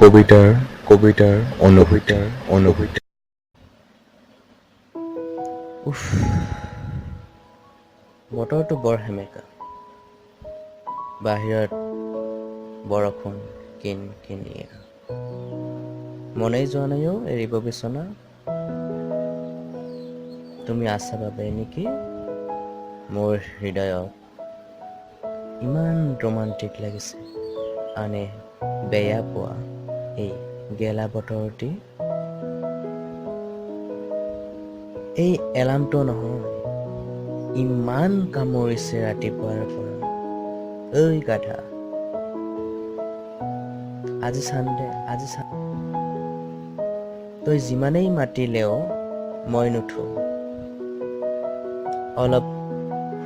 কবিতাৰ অনুভূতি। উফ, বতৰটো বৰ সেমেকা। বাহিৰত বৰষুণ কিনকিনিয়া। মনেই যোৱা নাইও এৰিব বিচনা। তুমি আছা বাবে নেকি মোৰ হৃদয়ত ইমান ৰোমান্টিক লাগিছে। আনে বেয়া পোৱা এই গেলা বতৰটি। এই এলাৰ্মটো নহয়, ইমান কামুৰিছে ৰাতিপুৱাৰ পৰা। ঐ গাধা, আজি চানডে। তই যিমানেই মাতিলেও মই নুঠো। অলপ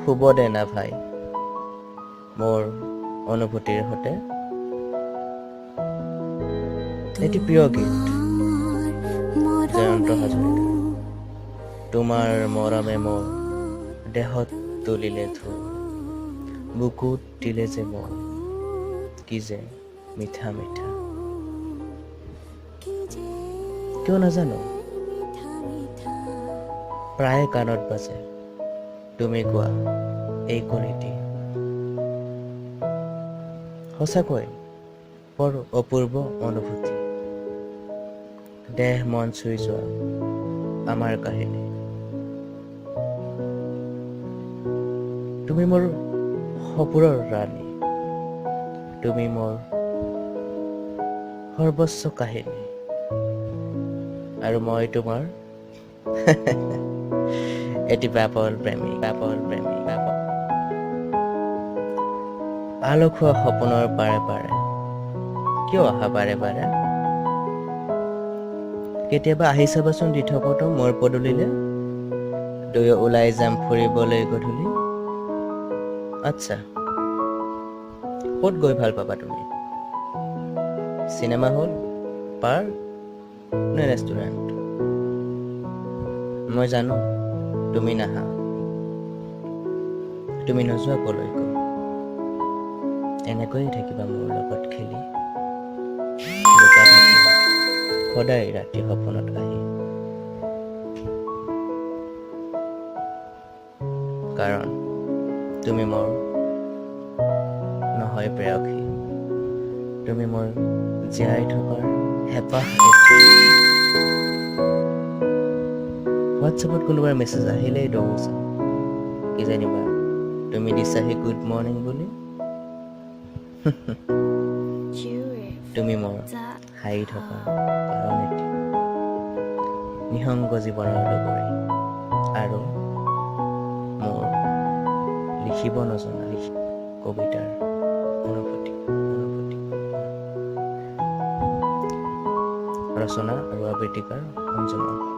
শুব দে না ভাই, মোৰ অনুভূতিৰ সতে। এটি প্ৰিয় গীত, জয়ন্ত হাজৰিকা। তোমাৰ মৰমে মোৰ দেহত তুলিলে ধূল, বুকুত দিলে যে মোৰ কি যে মিঠা মিঠা। কিয় নাজানো, প্ৰায়ে কাণত বাজে তুমি কোৱা এই কলিটি। সঁচাকৈ বৰ অপূৰ্ব অনুভূতি। দেহ মন চুই যোৱা আমাৰ কাহিনী। তুমি মোৰ সপোনৰ ৰাণী, তুমি মোৰ সৰ্বোচ্চ কাহিনী, আৰু মই তোমাৰ এটি পাপল প্ৰেমী। আলসুৱা সপোনৰ পাৰে পাৰে কিয় অহা বাৰে বাৰে? কেতিয়াবা আহি চাবাচোন দি থকতো মোৰ পদূলিলে, দুয়ো ওলাই যাম ফুৰিবলৈ গধূলি। আচ্ছা, ক'ত গৈ ভাল পাবা তুমি? চিনেমা হল, পাৰ্ক নে ৰেষ্টুৰেণ্ট? মই জানো তুমি নাহা, তুমি নোযোৱা কলৈকো। এনেকৈয়ে থাকিবা মোৰ লগত খেলি, লুকা ভাকু সদায় ৰাতি সপোনত আহি। কাৰণ তুমি মোৰ নহয় প্ৰেয়সী, তুমি মোৰ জীয়াই থকাৰ হেঁপাহ। হোৱাটছএপত কোনোবাৰ মেছেজ আহিলেই দৌৰো যাওঁ, কি জানিবা তুমি দিছাহি গুড মৰ্ণিং বুলি। তুমি মোৰ হাঁহি থকাৰ কাৰণ এটি নিসংগ জীৱনৰ লগৰী, আৰু মোৰ লিখিব নজনা কবিতাৰ অনুভূতি। ৰচনা আৰু আবৃত্তিকাৰ অঞ্জনা।